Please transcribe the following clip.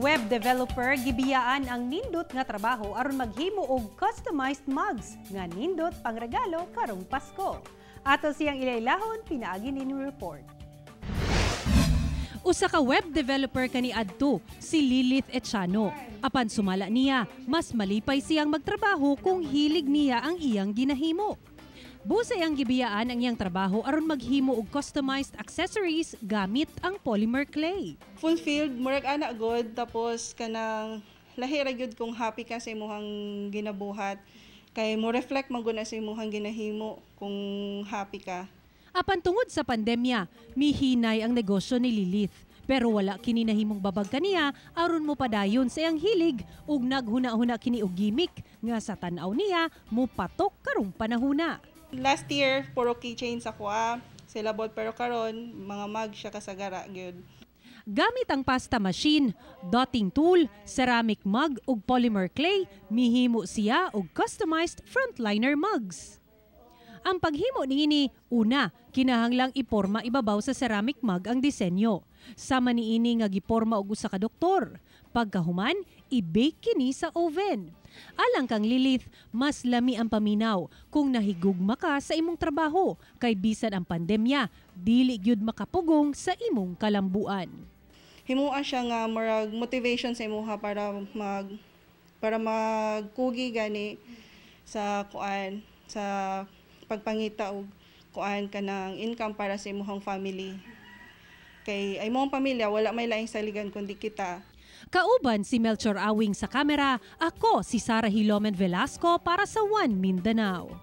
web developer gibiyaan ang nindot nga trabaho aron maghimo og customized mugs nga nindot pangregalo karong Pasko. Ato siyang ilailahon pinaagi ni report. Usa ka web developer kaniadto si Lilith Echano. Apan sumala niya, mas malipay siyang magtrabaho kung hilig niya ang iyang ginahimo. Busay ang gibiyaan ang iyang trabaho aron maghimo og customized accessories gamit ang polymer clay. Fulfilled, murag ana god, tapos kanang lahi ra gyud kung happy ka sa imong ginabuhat. Kay mo reflect man gud na sa imong ginahimo kung happy ka. Apan tungod sa pandemya, mihinay ang negosyo ni Lilith. Pero wala kini nahimong babag kaniya aron mo padayon sa iyang hilig ug naghuna-huna kini og gimmick nga sa tan-aw niya mopatok karong panahona. Last year, puro keychains ako silabot, pero karon mga mug siya kasagara gyud. Gamit ang pasta machine, dotting tool, ceramic mug ug polymer clay, mihimo siya og customized frontliner mugs. Ang paghimo niini, una, kinahanglang iporma ibabaw sa ceramic mug ang disenyo. Sama niini nga giporma og usa ka doktor. Pagkahuman, i-bake kini sa oven. Alang kang Lilith, mas lami ang paminaw kung nahigugma ka sa imong trabaho kay bisan ang pandemya, dili gyud makapugong sa imong kalambuan. Himuan siya nga murag motivation sa imuha para magkugi gani sa kuan sa pagpangita og kuan kanang income para sa imong family. Kay ay mong pamilya wala may laing saligan kundi kita. Kauban si Melchor Awing sa kamera, ako si Sarah Hilomen Velasco para sa One Mindanao.